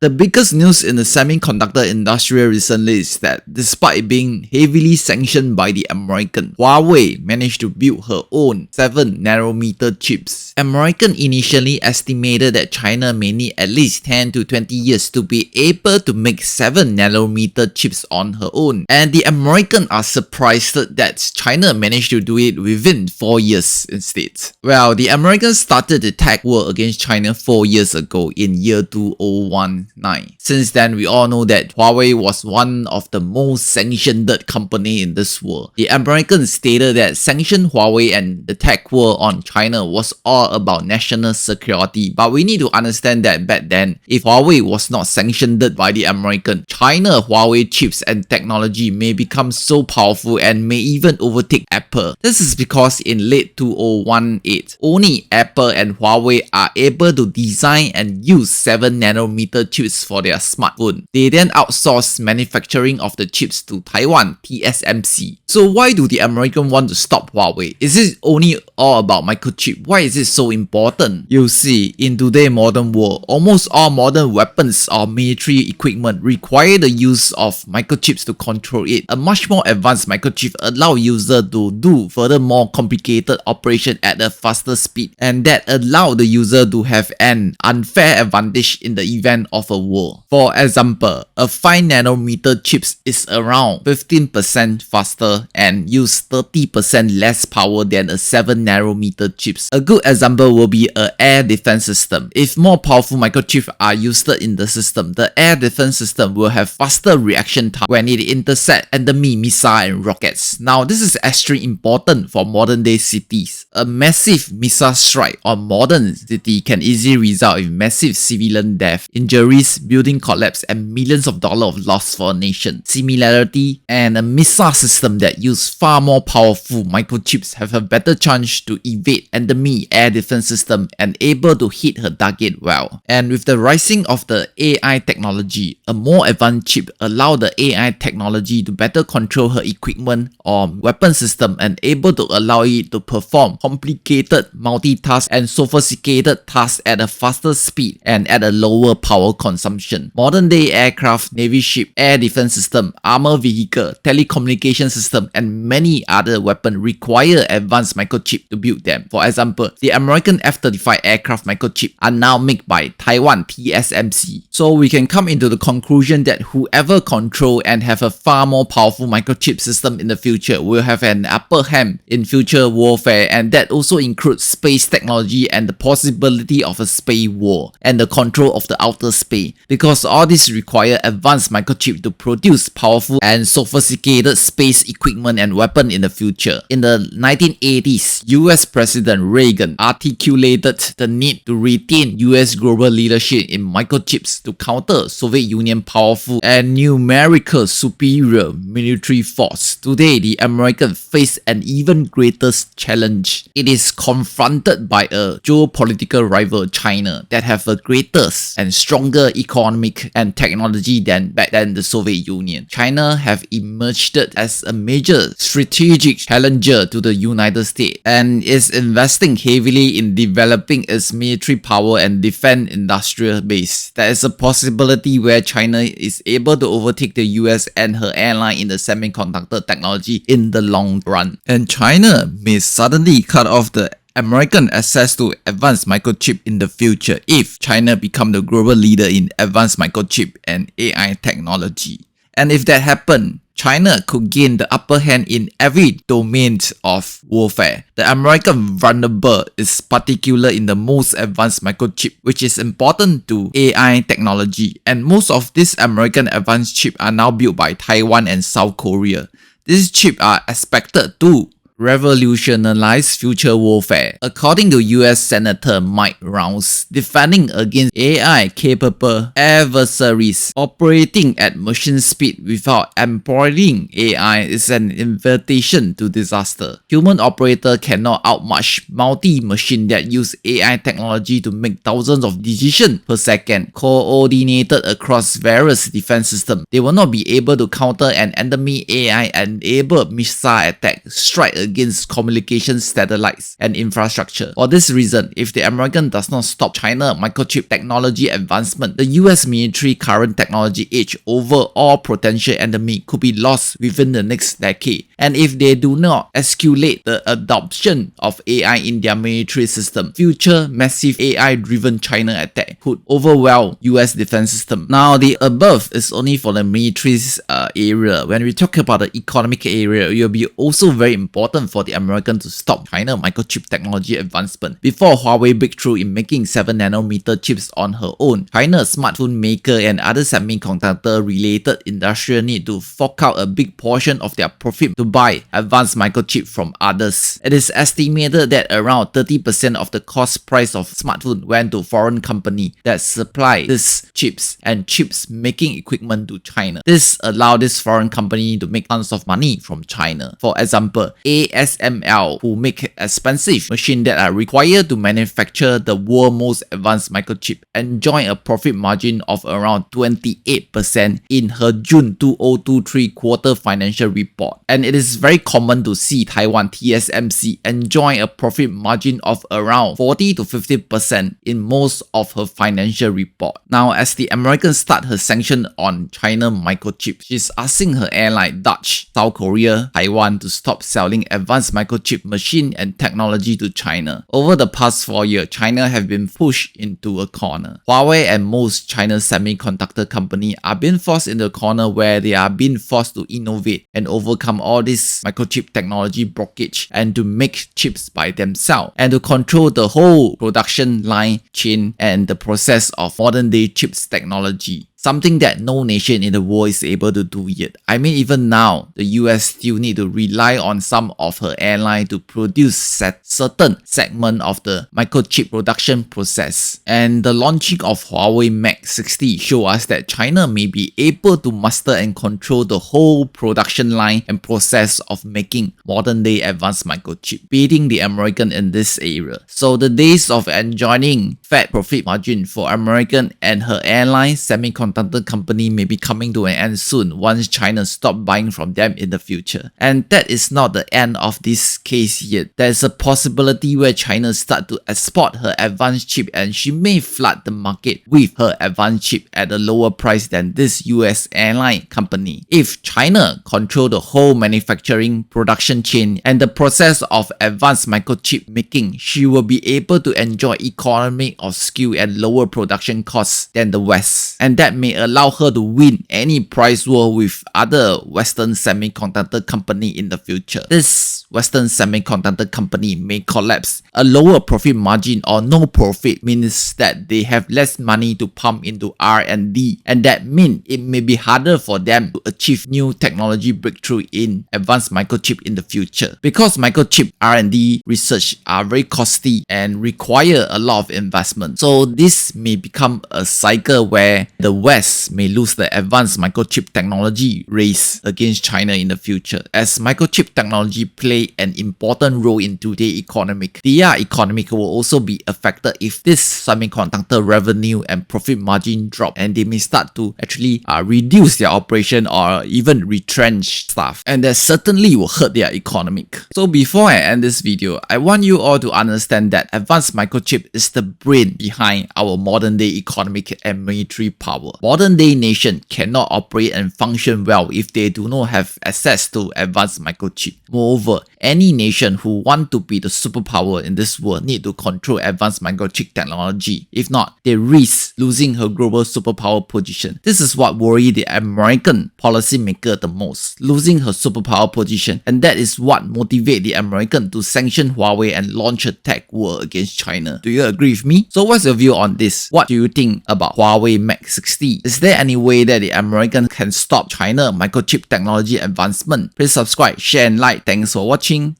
The biggest news in the semiconductor industry recently is that despite being heavily sanctioned by the American, Huawei managed to build her own 7nm chips. American initially estimated that China may need at least 10 to 20 years to be able to make 7nm chips on her own, and the Americans are surprised that China managed to do it within 4 years instead. Well, the Americans started the tech war against China 4 years ago in year 2019. Since then, we all know that Huawei was one of the most sanctioned company in this world. The Americans stated that sanction Huawei and the tech war on China was all about national security, but we need to understand that back then, if Huawei was not sanctioned by the American, China Huawei chips and technology may become so powerful and may even overtake Apple. This is because in late 2018, only Apple and Huawei are able to design and use 7nm chips for their smartphone. They then outsourced manufacturing of the chips to Taiwan, TSMC. So why do the Americans want to stop Huawei? Is it only all about microchip? Why is it so important? You see, in today's modern world, almost all modern weapons or military equipment require the use of microchips to control it. A much more advanced microchip allows users to do furthermore complicated operation at a faster speed, and that allow the user to have an unfair advantage in the event of a war. For example, a 5nm chips is around 15% faster and use 30% less power than a 7nm chips. A good example will be an air defense system. If more powerful microchips are used in the system, the air defense system will have faster reaction time when it intercepts enemy missiles and rockets. Now, this is extremely important for modern day cities. A massive missile strike on modern city can easily result in massive civilian death, injuries, building collapse, and millions of dollars of loss for a nation. Similarity, and a missile system that use far more powerful microchips have a better chance to evade enemy air defense system and able to hit her target well. And with the rising of the AI technology, a more advanced chip allow the AI technology to better control her equipment or weapon system and able to allow it to perform complicated multitask and sophisticated tasks at a faster speed and at a lower power consumption. Modern day aircraft, navy ship, air defense system, armor vehicle, telecommunication system, and many other weapons require advanced microchip to build them. For example, the American F-35 aircraft microchip are now made by Taiwan TSMC. So we can come into the conclusion that whoever control and have a far more powerful microchip system in the future will have an upper hand in future warfare, and that also includes space technology and the possibility of a space war and the control of the outer space, because all this require advanced microchip to produce powerful and sophisticated space equipment and weapon in the future. In the 1980s, US President Reagan articulated the need to retain US global leadership in microchips to counter Soviet Union powerful and numerical superior military force. Today, the Americans face an even greater challenge. It is confronted by a geopolitical rival, China, that have a greater and stronger economic and technology than back then the Soviet Union. China have emerged as a major strategic challenger to the United States and is investing heavily in developing its military power and defense industrial base. There is a possibility where China is able to overtake the US and her ally in the semiconductor technology in the long run. And China may suddenly cut off the American access to advanced microchip in the future if China become the global leader in advanced microchip and AI technology. And if that happens, China could gain the upper hand in every domain of warfare. The American vulnerable is particular in the most advanced microchip, which is important to AI technology, and most of these American advanced chips are now built by Taiwan and South Korea. These chips are expected to revolutionize future warfare. According to US Senator Mike Rounds, defending against AI-capable adversaries operating at machine speed without employing AI is an invitation to disaster. Human operator cannot outmatch multi-machine that use AI technology to make thousands of decisions per second, coordinated across various defense systems. They will not be able to counter an enemy AI-enabled missile attack strike against communication satellites and infrastructure. For this reason, if the American does not stop China microchip technology advancement, the US military current technology edge over all potential enemy could be lost within the next decade. And if they do not escalate the adoption of AI in their military system, future massive AI-driven China attack could overwhelm US defense system. Now, the above is only for the military's area. When we talk about the economic area, it will be also very important for the American to stop China microchip technology advancement. Before Huawei breakthrough in making 7nm chips on her own, China's smartphone maker and other semiconductor related industry need to fork out a big portion of their profit to buy advanced microchip from others. It is estimated that around 30% of the cost price of smartphone went to foreign company that supply these chips and chips making equipment to China. This allowed this foreign company to make tons of money from China. For example, ASML, who make expensive machines that are required to manufacture the world's most advanced microchip, enjoy a profit margin of around 28% in her June 2023 quarter financial report. And it is very common to see Taiwan TSMC enjoy a profit margin of around 40 to 50% in most of her financial report. Now, as the Americans start her sanction on China microchip, she's asking her airline Dutch, South Korea, Taiwan to stop selling advanced microchip machine and technology to China. Over the past 4 years, China have been pushed into a corner. Huawei and most China's semiconductor company are being forced into a corner where they are being forced to innovate and overcome all this microchip technology blockage and to make chips by themselves and to control the whole production line chain and the process of modern day chips technology. Something that no nation in the world is able to do yet. I mean, even now, the US still need to rely on some of her airlines to produce certain segment of the microchip production process. And the launching of Huawei Mate 60 show us that China may be able to master and control the whole production line and process of making modern day advanced microchip, beating the American in this area. So the days of enjoying fat profit margin for American and her airline semiconductor company may be coming to an end soon once China stop buying from them in the future. And that is not the end of this case yet. There's a possibility where China start to export her advanced chip and she may flood the market with her advanced chip at a lower price than this US airline company. If China control the whole manufacturing production chain and the process of advanced microchip making, she will be able to enjoy economy of scale and lower production costs than the West. And that may allow her to win any price war with other Western semiconductor company in the future. This Western semiconductor company may collapse. A lower profit margin or no profit means that they have less money to pump into R&D, and that means it may be harder for them to achieve new technology breakthrough in advanced microchip in the future. Because microchip R&D research are very costly and require a lot of investment. So this may become a cycle where the West may lose the advanced microchip technology race against China in the future, as microchip technology play an important role in today's economy. Their economy will also be affected if this semiconductor revenue and profit margin drop, and they may start to actually reduce their operation or even retrench staff, and that certainly will hurt their economy. So before I end this video, I want you all to understand that advanced microchip is the brain behind our modern day economic and military power. Modern day nation cannot operate and function well if they do not have access to advanced microchip. Moreover, any nation who want to be the superpower in this world need to control advanced microchip technology. If not, they risk losing her global superpower position. This is what worries the American policymaker the most, losing her superpower position, and that is what motivates the American to sanction Huawei and launch a tech war against China. Do you agree with me? So what's your view on this? What do you think about Huawei Mate 60? Is there any way that the American can stop China microchip technology advancement? Please subscribe, share and like. Thanks for watching.